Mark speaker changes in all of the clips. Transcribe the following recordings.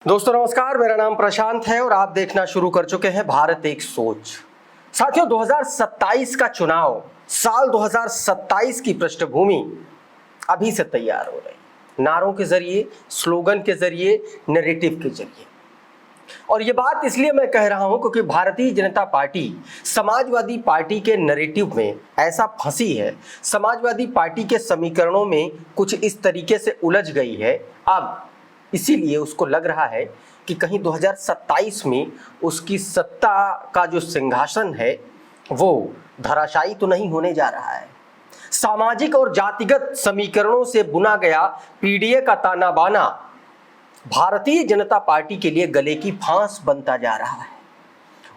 Speaker 1: दोस्तों नमस्कार, मेरा नाम प्रशांत है और आप देखना शुरू कर चुके हैं भारत एक सोच। साथियों, 2027 का चुनाव, साल 2027 की पृष्ठभूमि अभी से तैयार हो रही है, नारों के जरिए, स्लोगन के जरिए, नैरेटिव के जरिए। और ये बात इसलिए मैं कह रहा हूं क्योंकि भारतीय जनता पार्टी समाजवादी पार्टी के नैरेटिव में ऐसा फंसी है, समाजवादी पार्टी के समीकरणों में कुछ इस तरीके से उलझ गई है अब, इसीलिए उसको लग रहा है कि कहीं 2027 में उसकी सत्ता का जो सिंहासन है वो धराशायी तो नहीं होने जा रहा है। सामाजिक और जातिगत समीकरणों से बुना गया पीडीए का ताना बाना भारतीय जनता पार्टी के लिए गले की फांस बनता जा रहा है।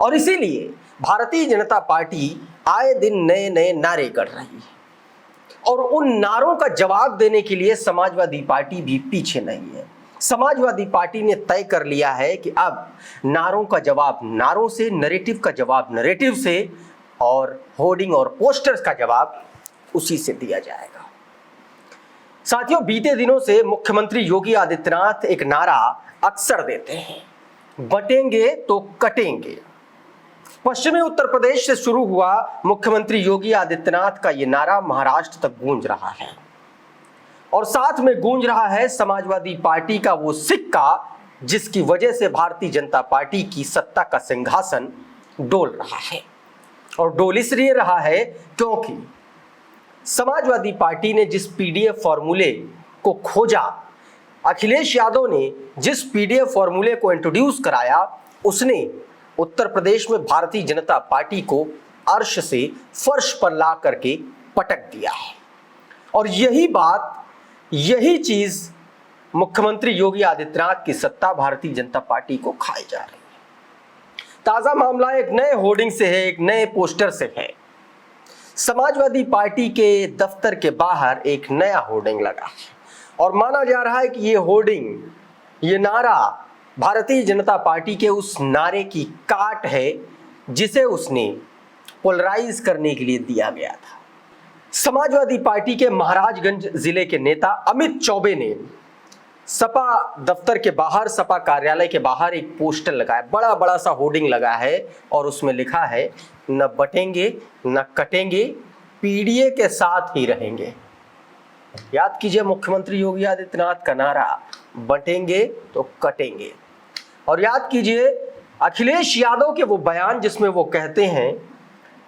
Speaker 1: और इसीलिए भारतीय जनता पार्टी आए दिन नए नए नारे गढ़ रही है और उन नारों का जवाब देने के लिए समाजवादी पार्टी भी पीछे नहीं है। समाजवादी पार्टी ने तय कर लिया है कि अब नारों का जवाब नारों से, नैरेटिव का जवाब नैरेटिव से और होर्डिंग और पोस्टर्स का जवाब उसी से दिया जाएगा। साथियों, बीते दिनों से मुख्यमंत्री योगी आदित्यनाथ एक नारा अक्सर देते हैं, बटेंगे तो कटेंगे। पश्चिमी उत्तर प्रदेश से शुरू हुआ मुख्यमंत्री योगी आदित्यनाथ का यह नारा महाराष्ट्र तक गूंज रहा है और साथ में गूंज रहा है समाजवादी पार्टी का वो सिक्का जिसकी वजह से भारतीय जनता पार्टी की सत्ता का सिंहासन डोल रहा है। और डोल इसलिए रहा है क्योंकि समाजवादी पार्टी ने जिस पीडीए फॉर्मूले को खोजा, अखिलेश यादव ने जिस पीडीए फॉर्मूले को इंट्रोड्यूस कराया, उसने उत्तर प्रदेश में भारतीय जनता पार्टी को अर्श से फर्श पर ला करके पटक दिया है। और यही चीज मुख्यमंत्री योगी आदित्यनाथ की सत्ता भारतीय जनता पार्टी को खाई जा रही है। ताजा मामला एक नए होर्डिंग से है, एक नए पोस्टर से है। समाजवादी पार्टी के दफ्तर के बाहर एक नया होर्डिंग लगा है और माना जा रहा है कि ये होर्डिंग, ये नारा भारतीय जनता पार्टी के उस नारे की काट है जिसे उसने पोलराइज करने के लिए दिया गया था। समाजवादी पार्टी के महाराजगंज जिले के नेता अमित चौबे ने सपा दफ्तर के बाहर, सपा कार्यालय के बाहर एक पोस्टर लगाया, बड़ा सा होर्डिंग लगा है और उसमें लिखा है, न बटेंगे न कटेंगे, पीडीए के साथ ही रहेंगे। याद कीजिए मुख्यमंत्री योगी आदित्यनाथ का नारा, बटेंगे तो कटेंगे। और याद कीजिए अखिलेश यादव के वो बयान जिसमें वो कहते हैं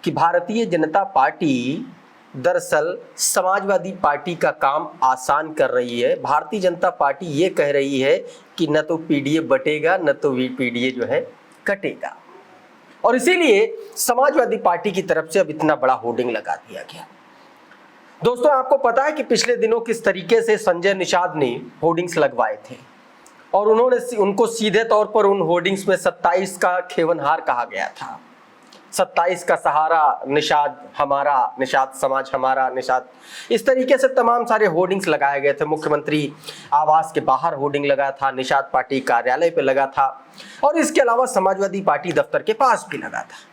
Speaker 1: कि भारतीय जनता पार्टी दरअसल समाजवादी पार्टी का काम आसान कर रही है। भारतीय जनता पार्टी ये कह रही है कि न तो पीडीए बटेगा न तो पीडीए जो है कटेगा। और इसीलिए समाजवादी पार्टी की तरफ से अब इतना बड़ा होर्डिंग लगा दिया गया। दोस्तों, आपको पता है कि पिछले दिनों किस तरीके से संजय निषाद ने होर्डिंग्स लगवाए थे और उनको सीधे तौर पर उन होर्डिंग्स में 27 का खेवनहार कहा गया था। 27 का सहारा, निषाद हमारा, निषाद समाज हमारा, निषाद, इस तरीके से तमाम सारे होर्डिंग्स लगाए गए थे। मुख्यमंत्री आवास के बाहर होर्डिंग लगा था, निषाद पार्टी कार्यालय पे लगा था और इसके अलावा समाजवादी पार्टी दफ्तर के पास भी लगा था,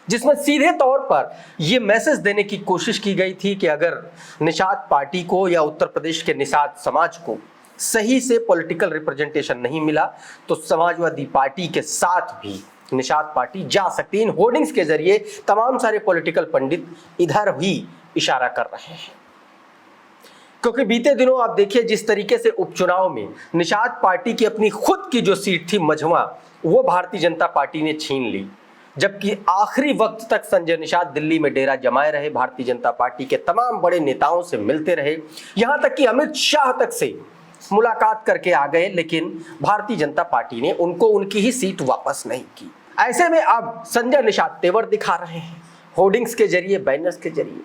Speaker 1: जिसमें सीधे तौर पर यह मैसेज देने की कोशिश की गई थी कि अगर निषाद पार्टी को या उत्तर प्रदेश के निषाद समाज को सही से पॉलिटिकल रिप्रेजेंटेशन नहीं मिला तो समाजवादी पार्टी के साथ भी निषाद पार्टी जा सकती है। इन होर्डिंग्स के जरिए तमाम सारे पॉलिटिकल पंडित इधर ही इशारा कर रहे हैं, क्योंकि बीते दिनों आप देखिए जिस तरीके से उपचुनाव में निषाद पार्टी की अपनी खुद की जो सीट थी मझवा, वो भारतीय जनता पार्टी ने छीन ली, जबकि आखिरी वक्त तक संजय निषाद दिल्ली में डेरा जमाए रहे, भारतीय जनता पार्टी के तमाम बड़े नेताओं से मिलते रहे, यहां तक कि अमित शाह तक से मुलाकात करके आ गए, लेकिन भारतीय जनता पार्टी ने उनको उनकी ही सीट वापस नहीं की। ऐसे में अब संजय निषाद तेवर दिखा रहे हैं होर्डिंग्स के जरिए, बैनर्स के जरिए।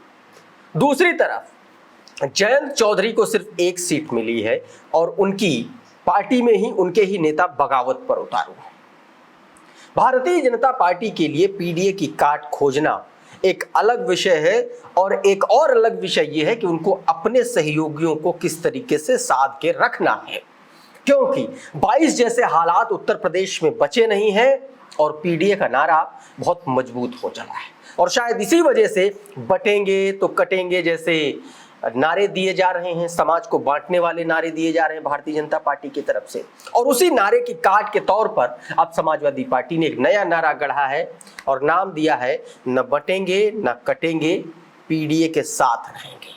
Speaker 1: दूसरी तरफ जयंत चौधरी को सिर्फ एक सीट मिली है और उनकी पार्टी में ही उनके ही नेता बगावत पर उतारू हैं। भारतीय जनता पार्टी के लिए पीडीए की काट खोजना एक अलग विषय है और एक और अलग विषय यह है कि उनको अपने सहयोगियों को किस तरीके से साध के रखना है, क्योंकि 22 जैसे हालात उत्तर प्रदेश में बचे नहीं हैं और पीडीए का नारा बहुत मजबूत हो चला है। और शायद इसी वजह से बटेंगे तो कटेंगे जैसे नारे दिए जा रहे हैं, समाज को बांटने वाले नारे दिए जा रहे हैं भारतीय जनता पार्टी की तरफ से। और उसी नारे की काट के तौर पर अब समाजवादी पार्टी ने एक नया नारा गढ़ा है और नाम दिया है, न बटेंगे न कटेंगे, पीडीए के साथ रहेंगे।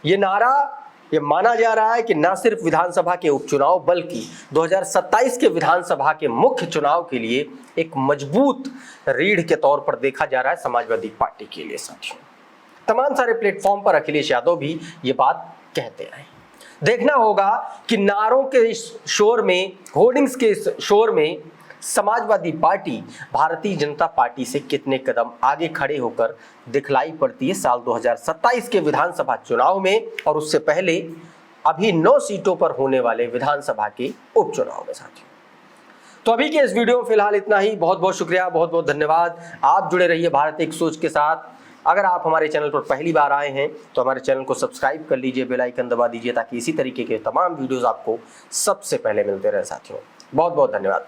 Speaker 1: ये नारा ये माना जा रहा है कि न सिर्फ विधानसभा के उपचुनाव बल्कि 2027 के विधानसभा के मुख्य चुनाव के लिए एक मजबूत रीढ़ के तौर पर देखा जा रहा है समाजवादी पार्टी के लिए। साथियों, तमाम सारे प्लेटफॉर्म पर अखिलेश यादव भी ये बात कहते रहे। देखना होगा कि नारों के इस शोर में, होर्डिंग्स के इस शोर में समाजवादी पार्टी भारतीय जनता पार्टी से कितने कदम आगे खड़े होकर दिखलाई पड़ती है साल 2027 के विधानसभा चुनाव में, और उससे पहले अभी 9 सीटों पर होने वाले विधानसभा के उपचुनाव में। साथियों, तो अभी के इस वीडियो में फिलहाल इतना ही। बहुत बहुत शुक्रिया, बहुत बहुत धन्यवाद। आप जुड़े रहिए भारत एक सोच के साथ। अगर आप हमारे चैनल पर पहली बार आए हैं तो हमारे चैनल को सब्सक्राइब कर लीजिए, बेल आइकन दबा दीजिए ताकि इसी तरीके के तमाम वीडियोस आपको सबसे पहले मिलते रहे। साथियों, बहुत बहुत धन्यवाद।